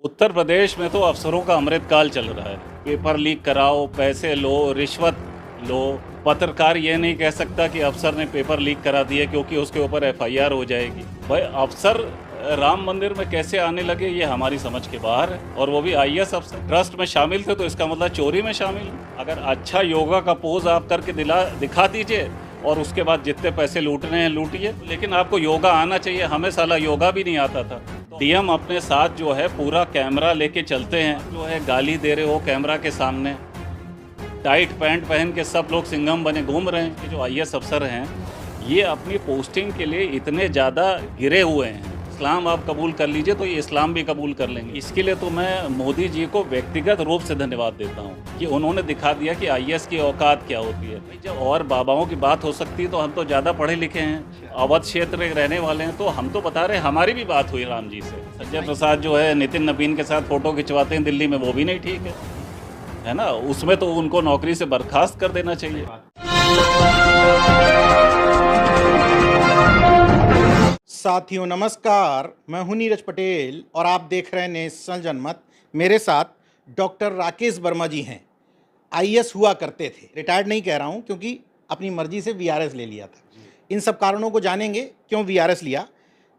उत्तर प्रदेश में तो अफसरों का अमृतकाल चल रहा है। पेपर लीक कराओ, पैसे लो, रिश्वत लो। पत्रकार ये नहीं कह सकता कि अफसर ने पेपर लीक करा दिए क्योंकि उसके ऊपर एफआईआर हो जाएगी। भाई अफसर राम मंदिर में कैसे आने लगे ये हमारी समझ के बाहर है, और वो भी आईएएस अफसर। ट्रस्ट में शामिल थे तो इसका मतलब चोरी में शामिल है। अगर अच्छा योगा का पोज आप करके दिखा दीजिए और उसके बाद जितने पैसे लूटने हैं लूटिए, लेकिन आपको योगा आना चाहिए। हमें साला योगा भी नहीं आता था। डीएम अपने साथ जो है पूरा कैमरा लेके चलते हैं, जो है गाली दे रहे हो कैमरा के सामने। टाइट पैंट पहन के सब लोग सिंघम बने घूम रहे हैं। जो आईएएस अफसर हैं ये अपनी पोस्टिंग के लिए इतने ज़्यादा गिरे हुए हैं। इस्लाम आप कबूल कर लीजिए तो ये इस्लाम भी कबूल कर लेंगे। इसके लिए तो मैं मोदी जी को व्यक्तिगत रूप से धन्यवाद देता हूँ कि उन्होंने दिखा दिया कि आईएएस की औकात क्या होती है। जब और बाबाओं की बात हो सकती है तो हम तो ज़्यादा पढ़े लिखे हैं, अवध क्षेत्र के रहने वाले हैं, तो हम तो बता रहे हैं हमारी भी बात हुई राम जी से। संजय प्रसाद जो है नितिन नबीन के साथ फ़ोटो खिंचवाते हैं दिल्ली में, वो भी नहीं ठीक है ना। उसमें तो उनको नौकरी से बर्खास्त कर देना चाहिए। साथियों नमस्कार, मैं हूं नीरज पटेल और आप देख रहे हैं नेशनल जनमत। मेरे साथ डॉक्टर राकेश वर्मा जी हैं। आईएएस हुआ करते थे, रिटायर्ड नहीं कह रहा हूं क्योंकि अपनी मर्जी से वीआरएस ले लिया था। इन सब कारणों को जानेंगे क्यों वीआरएस लिया।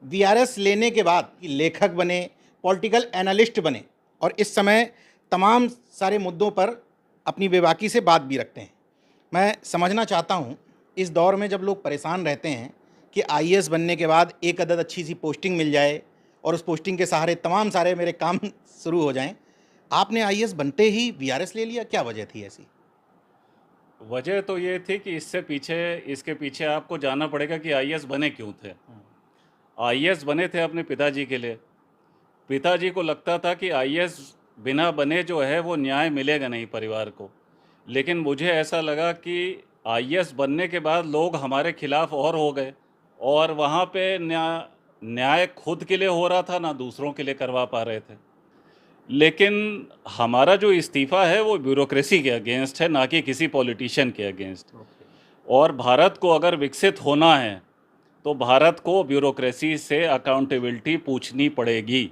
वीआरएस लेने के बाद लेखक बने, पॉलिटिकल एनालिस्ट बने और इस समय तमाम सारे मुद्दों पर अपनी बेबाकी से बात भी रखते हैं। मैं समझना चाहता हूं, इस दौर में जब लोग परेशान रहते हैं कि आईएएस बनने के बाद एक अदद अच्छी सी पोस्टिंग मिल जाए और उस पोस्टिंग के सहारे तमाम सारे मेरे काम शुरू हो जाएं, आपने आईएएस बनते ही वीआरएस ले लिया, क्या वजह थी ऐसी? वजह तो ये थी कि इसके पीछे आपको जानना पड़ेगा कि आईएएस बने क्यों थे। आईएएस बने थे अपने पिताजी के लिए। पिताजी को लगता था कि आईएएस बिना बने जो है वो न्याय मिलेगा नहीं परिवार को। लेकिन मुझे ऐसा लगा कि आईएएस बनने के बाद लोग हमारे खिलाफ और हो गए, और वहाँ पे न्याय खुद के लिए हो रहा था, ना दूसरों के लिए करवा पा रहे थे। लेकिन हमारा जो इस्तीफ़ा है वो ब्यूरोक्रेसी के अगेंस्ट है, ना कि किसी पॉलिटिशियन के अगेंस्ट। और भारत को अगर विकसित होना है तो भारत को ब्यूरोक्रेसी से अकाउंटेबिलिटी पूछनी पड़ेगी,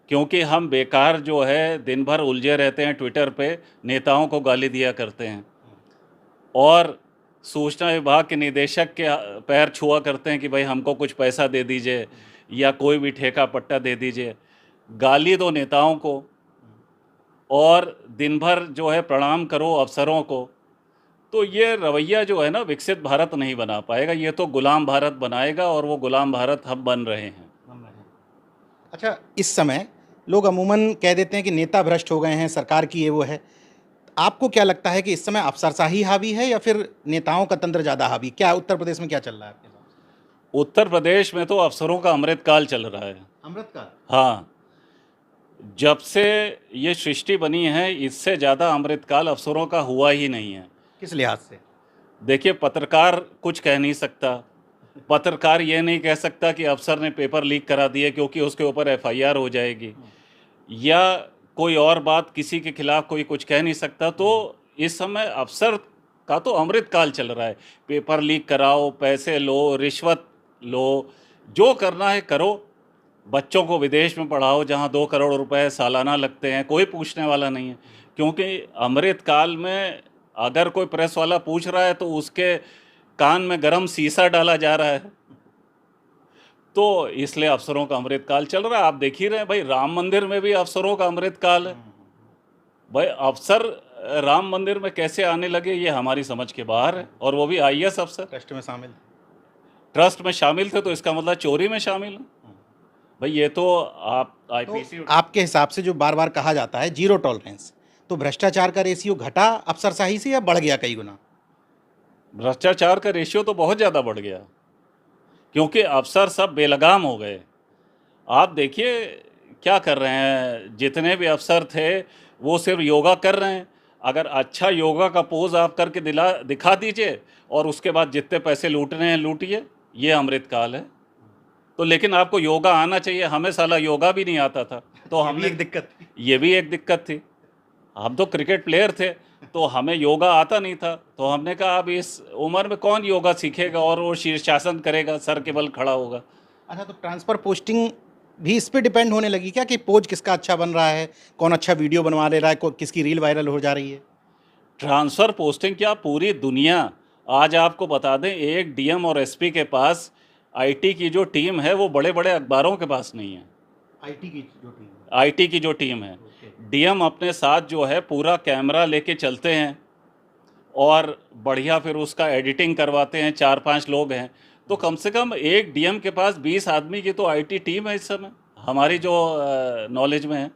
क्योंकि हम बेकार जो है दिन भर उलझे रहते हैं ट्विटर पे, नेताओं को गाली दिया करते हैं और सूचना विभाग के निदेशक के पैर छुआ करते हैं कि भाई हमको कुछ पैसा दे दीजिए या कोई भी ठेका पट्टा दे दीजिए। गाली दो नेताओं को और दिन भर जो है प्रणाम करो अफसरों को। तो ये रवैया जो है ना विकसित भारत नहीं बना पाएगा, ये तो गुलाम भारत बनाएगा, और वो गुलाम भारत हम बन रहे हैं। अच्छा, इस समय लोग अमूमन कह देते हैं कि नेता भ्रष्ट हो गए हैं, सरकार की ये वो है। आपको क्या लगता है कि इस समय अफसरशाही हावी है या फिर नेताओं का तंत्र ज़्यादा हावी? क्या उत्तर प्रदेश में क्या चल रहा है आपके हिसाब से? उत्तर प्रदेश में तो अफसरों का अमृतकाल चल रहा है। अमृतकाल? हाँ, जब से ये सृष्टि बनी है इससे ज़्यादा अमृतकाल अफसरों का हुआ ही नहीं है। किस लिहाज से? देखिए, पत्रकार कुछ कह नहीं सकता। पत्रकार ये नहीं कह सकता कि अफसर ने पेपर लीक करा दिए क्योंकि उसके ऊपर एफआईआर हो जाएगी, या कोई और बात किसी के खिलाफ कोई कुछ कह नहीं सकता। तो इस समय अफसर का तो अमृतकाल चल रहा है। पेपर लीक कराओ, पैसे लो, रिश्वत लो, जो करना है करो। बच्चों को विदेश में पढ़ाओ जहाँ 2 करोड़ रुपए सालाना लगते हैं, कोई पूछने वाला नहीं है। क्योंकि अमृतकाल में अगर कोई प्रेस वाला पूछ रहा है तो उसके कान में गरम शीशा डाला जा रहा है। तो इसलिए अफसरों का अमृतकाल चल रहा है। आप देख ही रहे हैं भाई, राम मंदिर में भी अफसरों का अमृतकाल है। भाई अफसर राम मंदिर में कैसे आने लगे ये हमारी समझ के बाहर है, और वो भी आईएएस अफसर। ट्रस्ट में शामिल थे तो इसका मतलब चोरी में शामिल है। भाई ये तो आप आईपीसी आपके हिसाब से जो बार बार कहा जाता है जीरो टॉलरेंस, तो भ्रष्टाचार का रेशियो घटा अफसरशाही से या बढ़ गया कई गुना? भ्रष्टाचार का रेशियो तो बहुत ज़्यादा बढ़ गया, क्योंकि अफसर सब बेलगाम हो गए। आप देखिए क्या कर रहे हैं, जितने भी अफसर थे वो सिर्फ योगा कर रहे हैं। अगर अच्छा योगा का पोज आप करके दिखा दीजिए और उसके बाद जितने पैसे लूटने हैं लूटिए, ये अमृतकाल है। तो लेकिन आपको योगा आना चाहिए। हमें साला योगा भी नहीं आता था, तो हमने ये भी एक दिक्कत थी। हम तो क्रिकेट प्लेयर थे तो हमें योगा आता नहीं था, तो हमने कहा अब इस उम्र में कौन योगा सीखेगा और वो शीर्षासन करेगा, सर के बल खड़ा होगा। अच्छा, तो ट्रांसफ़र पोस्टिंग भी इस पे डिपेंड होने लगी क्या कि पोज किसका अच्छा बन रहा है, कौन अच्छा वीडियो बनवा ले रहा है, किसकी रील वायरल हो जा रही है? ट्रांसफ़र पोस्टिंग क्या पूरी दुनिया, आज आपको बता दें एक डीएम और एसपी के पास आईटी की जो टीम है वो बड़े-बड़े अखबारों के पास नहीं है। आईटी की जो टीम है। आईटी की जो टीम है, डीएम अपने साथ जो है पूरा कैमरा लेके चलते हैं और बढ़िया फिर उसका एडिटिंग करवाते हैं, 4-5 लोग हैं। तो कम से कम एक डीएम के पास 20 आदमी की तो आईटी टीम है इस समय, हमारी जो नॉलेज में है।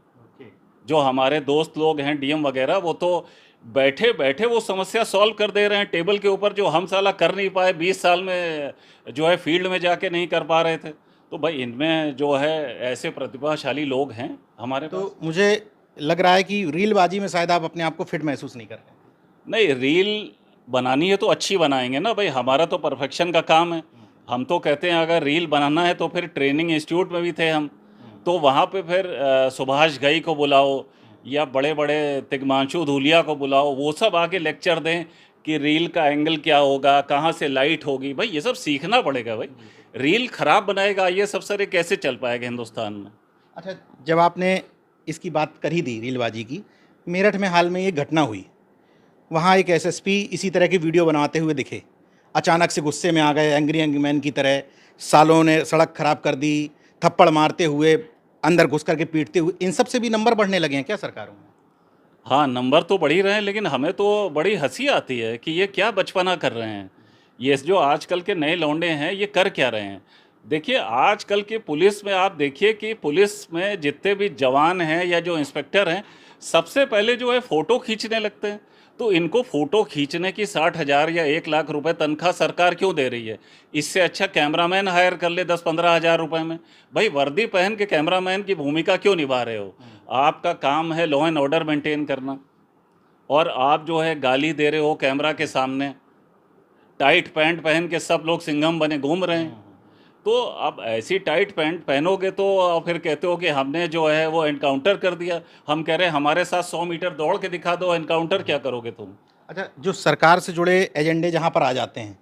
जो हमारे दोस्त लोग हैं डीएम वगैरह, वो तो बैठे बैठे वो समस्या सॉल्व कर दे रहे हैं टेबल के ऊपर, जो हम साला कर नहीं पाए 20 साल में, जो है फील्ड में जाके नहीं कर पा रहे थे। तो भाई इनमें जो है ऐसे प्रतिभाशाली लोग हैं हमारे पास। तो मुझे लग रहा है कि रीलबाजी में शायद आप अपने आप को फिट महसूस नहीं कर रहे हैं। नहीं, रील बनानी है तो अच्छी बनाएंगे ना भाई, हमारा तो परफेक्शन का काम है। हम तो कहते हैं अगर रील बनाना है तो फिर ट्रेनिंग इंस्टीट्यूट में भी थे हम, तो वहाँ पे फिर सुभाष घई को बुलाओ या बड़े बड़े तिग्मांशु धूलिया को बुलाओ, वो सब आके लेक्चर दें कि रील का एंगल क्या होगा, कहाँ से लाइट होगी। भाई ये सब सीखना पड़ेगा भाई। रील खराब बनाएगा ये सब सर, ये कैसे चल पाएगा हिंदुस्तान में? अच्छा, जब आपने इसकी बात करी दी रीलबाजी की, मेरठ में हाल में ये घटना हुई, वहाँ एक एसएसपी इसी तरह की वीडियो बनाते हुए दिखे, अचानक से गुस्से में आ गए, एंग्री यंग मैन की तरह, सालों ने सड़क खराब कर दी, थप्पड़ मारते हुए, अंदर घुस करके पीटते हुए, इन सब से भी नंबर बढ़ने लगे हैं क्या सरकारों में? हाँ, नंबर तो बढ़ ही रहे हैं, लेकिन हमें तो बड़ी हंसी आती है कि ये क्या बचपना कर रहे हैं। ये जो आजकल के नए लौंडे हैं ये कर क्या रहे हैं? देखिए आजकल के पुलिस में आप देखिए कि पुलिस में जितने भी जवान हैं या जो इंस्पेक्टर हैं, सबसे पहले जो है फ़ोटो खींचने लगते हैं। तो इनको फ़ोटो खींचने की 60,000 या 1 लाख रुपए तनख्वाह सरकार क्यों दे रही है? इससे अच्छा कैमरामैन हायर कर ले 10-15 हज़ार रुपए में। भाई वर्दी पहन के कैमरामैन की भूमिका क्यों निभा रहे हो? आपका काम है लॉ एंड ऑर्डर मेंटेन करना, और आप जो है गाली दे रहे हो कैमरा के सामने। टाइट पैंट पहन के सब लोग सिंघम बने घूम रहे हैं। तो अब ऐसी टाइट पैंट पहनोगे तो फिर कहते हो कि हमने जो है वो एनकाउंटर कर दिया। हम कह रहे हैं हमारे साथ 100 मीटर दौड़ के दिखा दो, एनकाउंटर क्या करोगे तुम? अच्छा, जो सरकार से जुड़े एजेंडे जहाँ पर आ जाते हैं,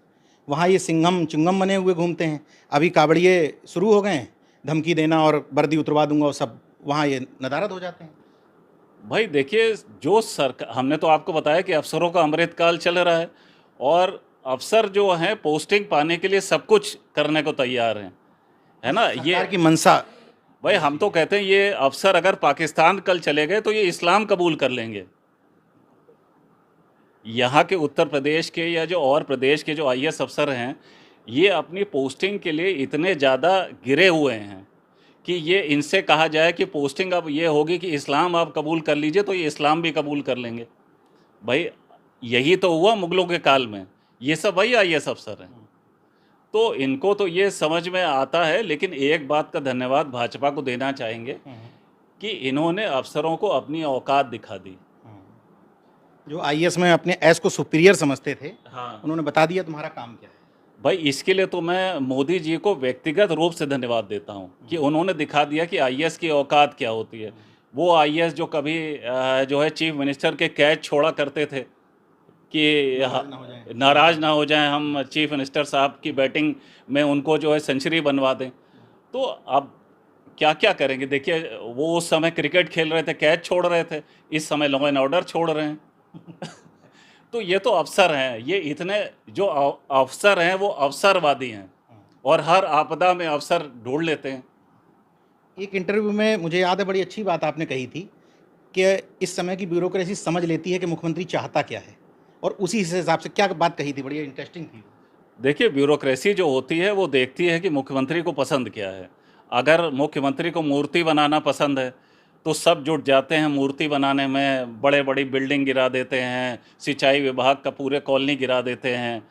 वहाँ ये सिंघम चिंगम बने हुए घूमते हैं। अभी कावड़िए शुरू हो गए हैं, धमकी देना और वर्दी उतरवा दूंगा और सब, वहाँ ये नदारद हो जाते हैं। भाई देखिए, जो सरकार, हमने तो आपको बताया कि अफसरों का अमृतकाल चल रहा है, और अफसर जो हैं पोस्टिंग पाने के लिए सब कुछ करने को तैयार हैं, है ना? सरकार ये की मंशा। भाई हम तो कहते हैं ये अफसर अगर पाकिस्तान कल चले गए तो ये इस्लाम कबूल कर लेंगे। यहाँ के उत्तर प्रदेश के या जो और प्रदेश के जो आईएएस अफसर हैं, ये अपनी पोस्टिंग के लिए इतने ज़्यादा गिरे हुए हैं कि ये इनसे कहा जाए कि पोस्टिंग अब ये होगी कि इस्लाम आप कबूल कर लीजिए, तो ये इस्लाम भी कबूल कर लेंगे। भाई यही तो हुआ मुग़लों के काल में, ये सब वही आईएएस अफसर हैं। तो इनको तो ये समझ में आता है, लेकिन एक बात का धन्यवाद भाजपा को देना चाहेंगे कि इन्होंने अफसरों को अपनी औकात दिखा दी। जो आईएएस में अपने एस को सुपीरियर समझते थे, हाँ उन्होंने बता दिया तुम्हारा काम क्या है। भाई, इसके लिए तो मैं मोदी जी को व्यक्तिगत रूप से धन्यवाद देता हूँ कि उन्होंने दिखा दिया कि आईएएस की औकात क्या होती है। वो आईएएस जो कभी जो है चीफ मिनिस्टर के कैच छोड़ा करते थे कि नाराज़ ना हो जाएं हम चीफ मिनिस्टर साहब की बैटिंग में, उनको जो है सेंचुरी बनवा दें। तो अब क्या क्या करेंगे? देखिए वो उस समय क्रिकेट खेल रहे थे, कैच छोड़ रहे थे, इस समय लॉ एंड ऑर्डर छोड़ रहे हैं। तो ये तो अफसर हैं, ये इतने जो अफसर हैं वो अवसरवादी हैं, और हर आपदा में अवसर ढूंढ लेते हैं। एक इंटरव्यू में मुझे याद है, बड़ी अच्छी बात आपने कही थी कि इस समय की ब्यूरोक्रेसी समझ लेती है कि मुख्यमंत्री चाहता क्या है, और उसी हिसाब से क्या बात कही थी, बड़ी इंटरेस्टिंग थी। देखिए ब्यूरोक्रेसी जो होती है वो देखती है कि मुख्यमंत्री को पसंद क्या है। अगर मुख्यमंत्री को मूर्ति बनाना पसंद है तो सब जुट जाते हैं मूर्ति बनाने में, बड़े बड़ी बिल्डिंग गिरा देते हैं, सिंचाई विभाग का पूरे कॉलोनी गिरा देते हैं,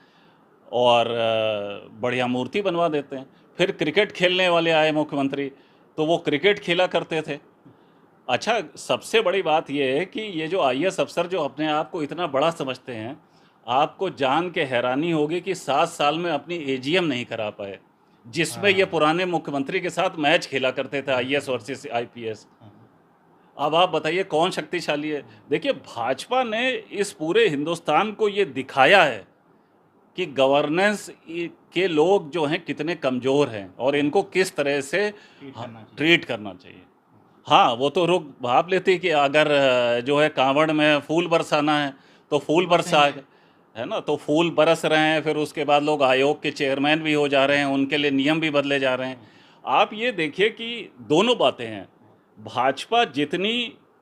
और बढ़िया मूर्ति बनवा देते हैं। फिर क्रिकेट खेलने वाले आए मुख्यमंत्री, तो वो क्रिकेट खेला करते थे। अच्छा, सबसे बड़ी बात ये है कि ये जो आईएएस अफसर जो अपने आप को इतना बड़ा समझते हैं, आपको जान के हैरानी होगी कि 7 साल में अपनी एजीएम नहीं करा पाए, जिसमें ये पुराने मुख्यमंत्री के साथ मैच खेला करते थे, आईएएस वर्सेस आईपीएस। अब आप बताइए कौन शक्तिशाली है? देखिए भाजपा ने इस पूरे हिंदुस्तान को ये दिखाया है कि गवर्नेंस के लोग जो हैं कितने कमज़ोर हैं और इनको किस तरह से ट्रीट करना चाहिए। हाँ, वो तो रुक भाप लेती कि अगर जो है कांवड़ में फूल बरसाना है तो फूल बरसा है ना, तो फूल बरस रहे हैं, फिर उसके बाद लोग आयोग के चेयरमैन भी हो जा रहे हैं, उनके लिए नियम भी बदले जा रहे हैं। आप ये देखिए कि दोनों बातें हैं। भाजपा जितनी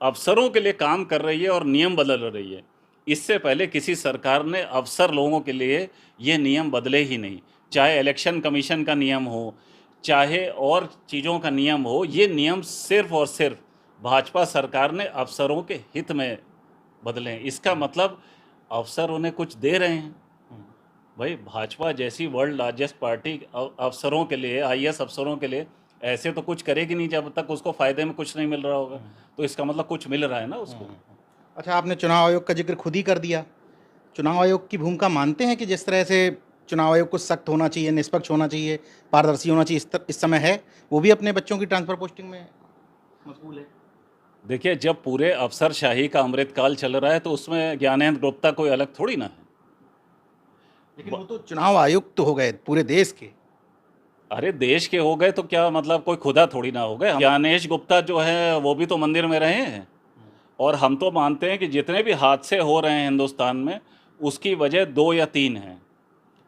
अफसरों के लिए काम कर रही है और नियम बदल रही है, इससे पहले किसी सरकार ने अफसर लोगों के लिए ये नियम बदले ही नहीं। चाहे इलेक्शन कमीशन का नियम हो, चाहे और चीज़ों का नियम हो, ये नियम सिर्फ और सिर्फ भाजपा सरकार ने अफसरों के हित में बदले हैं। इसका मतलब अफसर उन्हें कुछ दे रहे हैं। भाई भाजपा जैसी वर्ल्ड लार्जेस्ट पार्टी अफसरों के लिए, आईएएस अफसरों के लिए ऐसे तो कुछ करेगी नहीं जब तक उसको फ़ायदे में कुछ नहीं मिल रहा होगा। तो इसका मतलब कुछ मिल रहा है ना उसको। अच्छा, आपने चुनाव आयोग का जिक्र खुद ही कर दिया। चुनाव आयोग की भूमिका मानते हैं कि जिस तरह से चुनाव आयोग को सख्त होना चाहिए, निष्पक्ष होना चाहिए, पारदर्शी होना चाहिए, इस समय है, वो भी अपने बच्चों की ट्रांसफ़र पोस्टिंग में मशगूल है? देखिए, जब पूरे अफसरशाही का अमृतकाल चल रहा है तो उसमें ज्ञानेंद्र गुप्ता कोई अलग थोड़ी ना है। लेकिन वो तो चुनाव आयुक्त तो हो गए पूरे देश के। अरे देश के हो गए तो क्या मतलब, कोई खुदा थोड़ी ना हो गए। ज्ञानेश गुप्ता जो है वो भी तो मंदिर में रहे हैं। और हम तो मानते हैं कि जितने भी हादसे हो रहे हैं हिंदुस्तान में, उसकी वजह 2 या 3 हैं।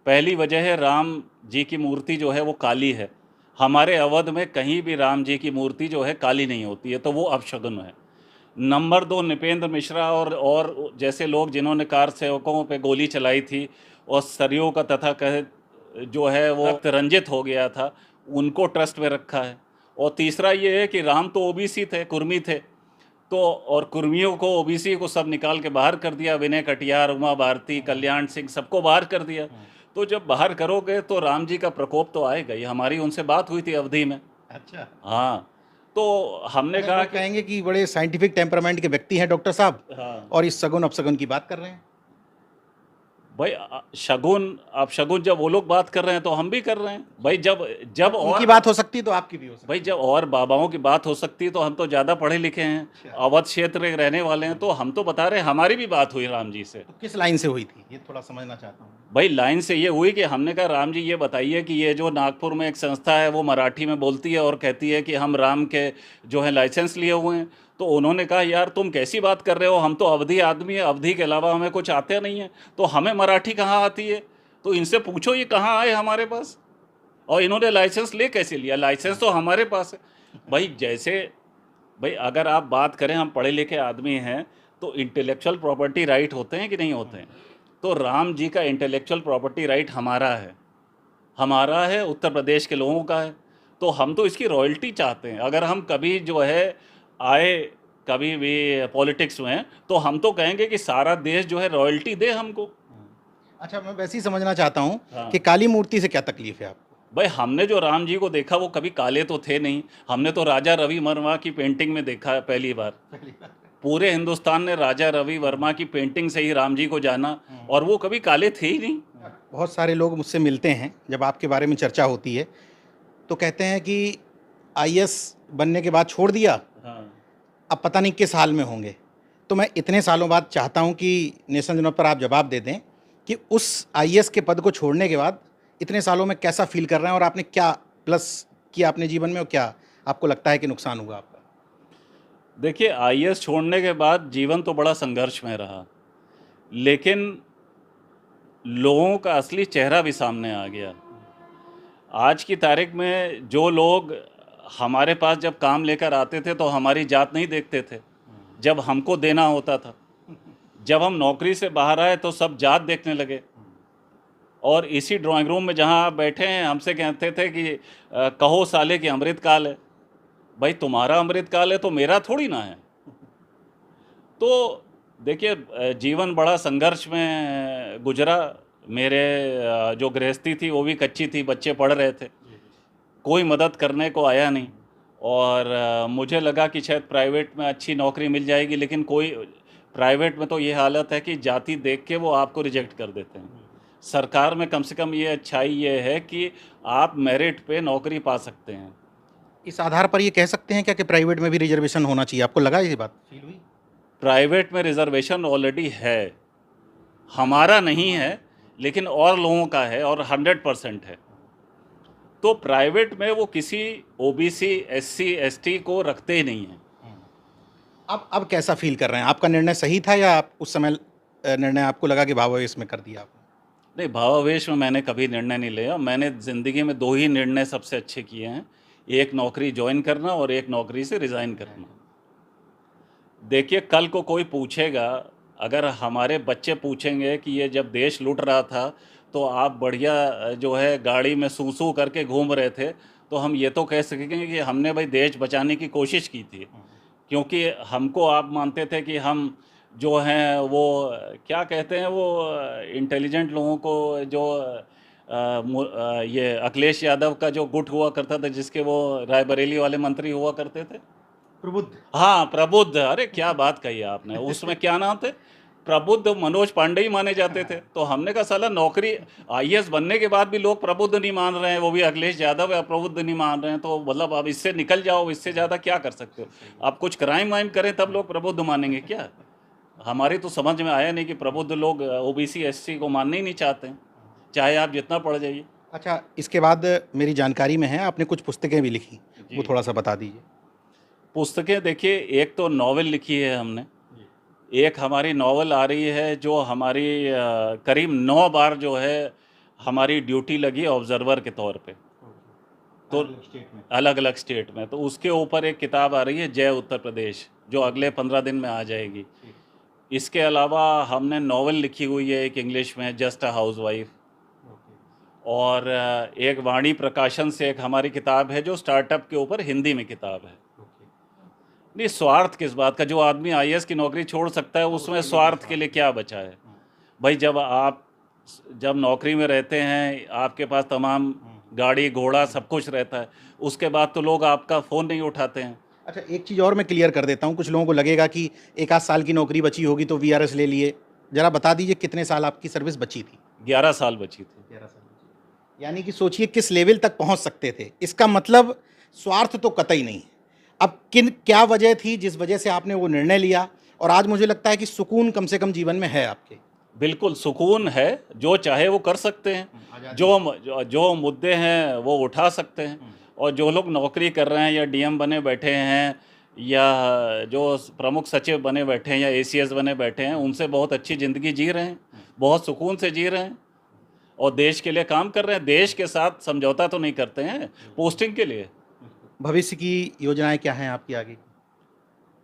पहली वजह है राम जी की मूर्ति जो है वो काली है। हमारे अवध में कहीं भी राम जी की मूर्ति जो है काली नहीं होती है, तो वो अपशगुन है। नंबर 2, नृपेंद्र मिश्रा और जैसे लोग जिन्होंने कार सेवकों पे गोली चलाई थी और सरयू का तथाकथित जो है वो रंजित हो गया था, उनको ट्रस्ट में रखा है। और तीसरा ये है कि राम तो ओबीसी थे, कुर्मी थे, तो और कुर्मियों को, ओबीसी को सब निकाल के बाहर कर दिया। विनय कटियार, उमा भारती, कल्याण सिंह, सबको बाहर कर दिया। तो जब बाहर करोगे तो राम जी का प्रकोप तो आएगा ही। हमारी उनसे बात हुई थी अवधि में। अच्छा। हाँ, तो हमने कहा कि कहेंगे कि बड़े साइंटिफिक टेम्परामेंट के व्यक्ति हैं डॉक्टर साहब, हाँ और इस सगुन अपशगुन की बात कर रहे हैं। भाई, शगुन अपशगुन जब वो लोग बात कर रहे हैं तो हम भी कर रहे हैं। भाई जब और उनकी बात हो सकती है तो आपकी भी हो सकती भाई, जब और बाबाओं की बात हो सकती है तो हम तो ज़्यादा पढ़े लिखे हैं, अवध क्षेत्र के रहने वाले हैं, तो हम तो बता रहे हैं हमारी भी बात हुई राम जी से। है। तो किस लाइन से हुई थी, ये थोड़ा समझना चाहता हूँ। भाई लाइन से ये हुई कि हमने कहा राम जी ये बताइए कि ये जो नागपुर में एक संस्था है वो मराठी में बोलती है और कहती है कि हम राम के जो है लाइसेंस लिए हुए हैं। तो उन्होंने कहा यार तुम कैसी बात कर रहे हो, हम तो अवधी आदमी है, अवधी के अलावा हमें कुछ आते नहीं है, तो हमें मराठी कहाँ आती है, तो इनसे पूछो ये कहाँ आए हमारे पास, और इन्होंने लाइसेंस ले कैसे लिया, लाइसेंस तो हमारे पास है। भाई अगर आप बात करें, हम पढ़े लिखे आदमी हैं, तो इंटेलेक्चुअल प्रॉपर्टी राइट होते हैं कि नहीं होते हैं? तो राम जी का इंटेलेक्चुअल प्रॉपर्टी राइट हमारा है, उत्तर प्रदेश के लोगों का है, तो हम तो इसकी रॉयल्टी चाहते हैं। अगर हम कभी जो है आए कभी भी पॉलिटिक्स में, तो हम तो कहेंगे कि सारा देश जो है रॉयल्टी दे हमको। अच्छा, मैं वैसे ही समझना चाहता हूँ हाँ। कि काली मूर्ति से क्या तकलीफ है आपको? भाई हमने जो राम जी को देखा वो कभी काले तो थे नहीं। हमने तो राजा रवि वर्मा की पेंटिंग में देखा है पहली बार। पूरे हिंदुस्तान ने राजा रवि वर्मा की पेंटिंग से ही राम जी को जाना, और वो कभी काले थे ही नहीं। बहुत सारे लोग मुझसे मिलते हैं, जब आपके बारे में चर्चा होती है तो कहते हैं कि आईएएस बनने के बाद छोड़ दिया, हाँ। अब पता नहीं किस हाल में होंगे। तो मैं इतने सालों बाद चाहता हूं कि नेशनल जनरल पर आप जवाब दे दें कि उस आईएएस के पद को छोड़ने के बाद इतने सालों में कैसा फील कर रहे हैं, और आपने क्या प्लस किया अपने जीवन में, और क्या आपको लगता है कि नुकसान हुआ आपका? देखिए, आईएएस छोड़ने के बाद जीवन तो बड़ा संघर्ष में रहा, लेकिन लोगों का असली चेहरा भी सामने आ गया। आज की तारीख में जो लोग हमारे पास जब काम लेकर आते थे तो हमारी जात नहीं देखते थे, जब हमको देना होता था। जब हम नौकरी से बाहर आए तो सब जात देखने लगे, और इसी ड्राइंग रूम में जहां आप बैठे हैं हमसे कहते थे कि कहो साले कि अमृतकाल है। भाई तुम्हारा अमृतकाल है तो मेरा थोड़ी ना है। तो देखिए, जीवन बड़ा संघर्ष में गुजरा। मेरे जो गृहस्थी थी वो भी कच्ची थी, बच्चे पढ़ रहे थे, कोई मदद करने को आया नहीं। और मुझे लगा कि शायद प्राइवेट में अच्छी नौकरी मिल जाएगी, लेकिन कोई प्राइवेट में तो ये हालत है कि जाति देख के वो आपको रिजेक्ट कर देते हैं। सरकार में कम से कम ये अच्छाई ये है कि आप मेरिट पे नौकरी पा सकते हैं। इस आधार पर ये कह सकते हैं क्या कि प्राइवेट में भी रिजर्वेशन होना चाहिए? आपको लगा ये बात फील हुई? प्राइवेट में रिजर्वेशन ऑलरेडी है, हमारा नहीं है, लेकिन और लोगों का है और 100% है। तो प्राइवेट में वो किसी ओबीसी एससी एसटी को रखते ही नहीं हैं। अब कैसा फील कर रहे हैं? आपका निर्णय सही था या आप उस समय निर्णय आपको लगा कि भावावेश में कर दिया आपने? नहीं, भावावेश में मैंने कभी निर्णय नहीं लिया। मैंने ज़िंदगी में 2 ही निर्णय सबसे अच्छे किए हैं, एक नौकरी ज्वाइन करना और एक नौकरी से रिज़ाइन करना। देखिए, कल को कोई पूछेगा, अगर हमारे बच्चे पूछेंगे कि ये जब देश लूट रहा था तो आप बढ़िया जो है गाड़ी में सूं-सूं करके घूम रहे थे, तो हम ये तो कह सकेंगे कि हमने भाई देश बचाने की कोशिश की थी। क्योंकि हमको आप मानते थे कि हम जो हैं वो क्या कहते हैं वो इंटेलिजेंट लोगों को जो ये अखिलेश यादव का जो गुट हुआ करता था, जिसके वो रायबरेली वाले मंत्री हुआ करते थे। प्रबुद्ध। हाँ, प्रबुद्ध। अरे क्या बात कही आपने। उसमें क्या नाम थे? प्रबुद्ध मनोज पांडे ही माने जाते थे। तो हमने कहा साला नौकरी आईएएस बनने के बाद भी लोग प्रबुद्ध नहीं मान रहे हैं, वो भी अखिलेश यादव या प्रबुद्ध नहीं मान रहे हैं, तो मतलब अब इससे निकल जाओ, इससे ज़्यादा क्या कर सकते हो? आप कुछ क्राइम वाइम करें तब लोग प्रबुद्ध मानेंगे क्या? हमारी तो समझ में आया नहीं कि प्रबुद्ध लोग ओबीसी एससी को मानने ही नहीं चाहते हैं, चाहे आप जितना पढ़ जाइए। अच्छा, इसके बाद मेरी जानकारी में है आपने कुछ पुस्तकें भी लिखी, वो जी। थोड़ा सा बता दीजिए। पुस्तकें देखिए, एक तो नॉवेल लिखी है हमने, एक हमारी नॉवेल आ रही है जो हमारी करीब 9 बार जो है हमारी ड्यूटी लगी ऑब्जर्वर के तौर पे, तो अलग अलग स्टेट में। तो उसके ऊपर एक किताब आ रही है जय उत्तर प्रदेश, जो अगले 15 दिन में आ जाएगी। इसके अलावा हमने नॉवेल लिखी हुई है एक इंग्लिश में, जस्ट अ हाउसवाइफ, और एक वाणी प्रकाशन से एक हमारी किताब है जो स्टार्टअप के ऊपर हिंदी में किताब है। नहीं, स्वार्थ किस बात का? जो आदमी आईएएस की नौकरी छोड़ सकता है उसमें स्वार्थ के लिए क्या बचा है? भाई जब नौकरी में रहते हैं, आपके पास तमाम गाड़ी घोड़ा सब कुछ रहता है, उसके बाद तो लोग आपका फ़ोन नहीं उठाते हैं। अच्छा, एक चीज़ और मैं क्लियर कर देता हूँ, कुछ लोगों को लगेगा कि 1 आध साल की नौकरी बची होगी तो वीआरएस ले लिए। ज़रा बता दीजिए कितने साल आपकी सर्विस बची थी? 11 साल बची थी। 11 साल बची। यानी कि सोचिए किस लेवल तक पहुँच सकते थे। इसका मतलब स्वार्थ तो कतई नहीं है। अब क्या वजह थी जिस वजह से आपने वो निर्णय लिया, और आज मुझे लगता है कि सुकून कम से कम जीवन में है आपके? बिल्कुल सुकून है, जो चाहे वो कर सकते हैं, जो मुद्दे हैं वो उठा सकते हैं, और जो लोग नौकरी कर रहे हैं या डीएम बने बैठे हैं या जो प्रमुख सचिव बने बैठे हैं या एसीएस बने बैठे हैं, उनसे बहुत अच्छी ज़िंदगी जी रहे हैं, बहुत सुकून से जी रहे हैं और देश के लिए काम कर रहे हैं। देश के साथ समझौता तो नहीं करते हैं पोस्टिंग के लिए। भविष्य की योजनाएं क्या हैं आपकी आगे?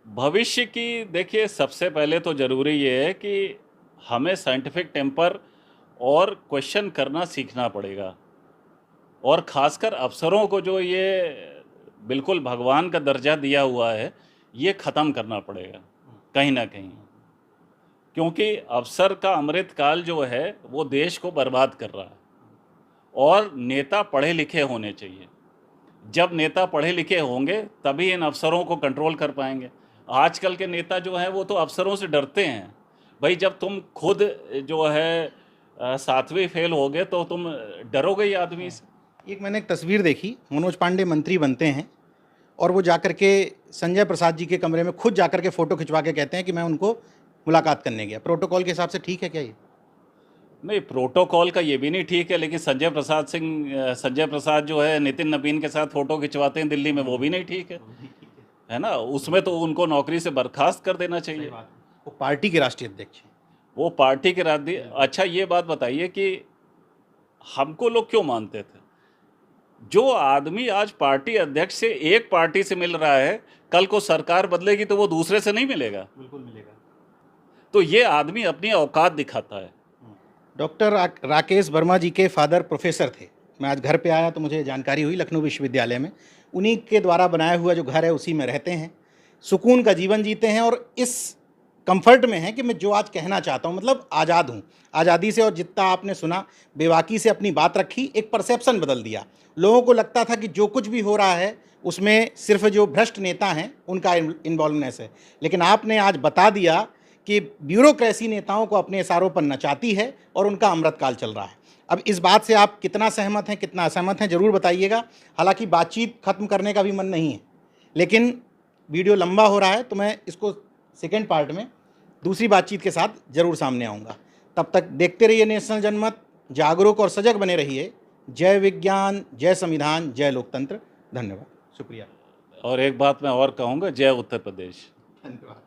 भविष्य की देखिए, सबसे पहले तो ज़रूरी ये है कि हमें साइंटिफिक टेम्पर और क्वेश्चन करना सीखना पड़ेगा, और ख़ासकर अफसरों को जो ये बिल्कुल भगवान का दर्जा दिया हुआ है, ये ख़त्म करना पड़ेगा कहीं ना कहीं, क्योंकि अफसर का अमृतकाल जो है वो देश को बर्बाद कर रहा है। और नेता पढ़े लिखे होने चाहिए। जब नेता पढ़े लिखे होंगे तभी इन अफसरों को कंट्रोल कर पाएंगे। आजकल के नेता जो हैं वो तो अफसरों से डरते हैं। भाई जब तुम खुद जो है 7वीं फेल हो गए तो तुम डरोगे ही आदमी से। एक मैंने एक तस्वीर देखी, मनोज पांडे मंत्री बनते हैं और वो जाकर के संजय प्रसाद जी के कमरे में खुद जाकर के फ़ोटो खिंचवा के कहते हैं कि मैं उनको मुलाकात करने गया। प्रोटोकॉल के हिसाब से ठीक है क्या ये? नहीं, प्रोटोकॉल का ये भी नहीं ठीक है, लेकिन संजय प्रसाद जो है नितिन नवीन के साथ फ़ोटो खिंचवाते हैं दिल्ली में, वो भी नहीं ठीक है ना? उसमें तो उनको नौकरी से बर्खास्त कर देना चाहिए। वो पार्टी के राष्ट्रीय अध्यक्ष हैं। वो पार्टी के अच्छा ये बात बताइए कि हमको लोग क्यों मानते थे? जो आदमी आज पार्टी अध्यक्ष से एक पार्टी से मिल रहा है, कल को सरकार बदलेगी तो वो दूसरे से नहीं मिलेगा। बिल्कुल मिलेगा। तो ये आदमी अपनी औकात दिखाता है। डॉक्टर राकेश वर्मा जी के फादर प्रोफेसर थे। मैं आज घर पे आया तो मुझे जानकारी हुई लखनऊ विश्वविद्यालय में उन्हीं के द्वारा बनाया हुआ जो घर है उसी में रहते हैं, सुकून का जीवन जीते हैं और इस कंफर्ट में हैं कि मैं जो आज कहना चाहता हूँ मतलब आज़ाद हूँ। आज़ादी से और जितना आपने सुना बेबाकी से अपनी बात रखी, एक परसेप्शन बदल दिया। लोगों को लगता था कि जो कुछ भी हो रहा है उसमें सिर्फ जो भ्रष्ट नेता हैं उनका इन्वॉल्वनेस है, लेकिन आपने आज बता दिया कि ब्यूरोक्रेसी नेताओं को अपने इशारों पर नचाती है और उनका अमृतकाल चल रहा है। अब इस बात से आप कितना सहमत हैं, कितना असहमत हैं, ज़रूर बताइएगा। हालांकि बातचीत ख़त्म करने का भी मन नहीं है, लेकिन वीडियो लंबा हो रहा है तो मैं इसको सेकेंड पार्ट में दूसरी बातचीत के साथ ज़रूर सामने आऊँगा। तब तक देखते रहिए नेशनल जनमत। जागरूक और सजग बने रहिए। जय विज्ञान, जय संविधान, जय लोकतंत्र। धन्यवाद, शुक्रिया। और एक बात मैं और कहूँगा, जय उत्तर प्रदेश। धन्यवाद।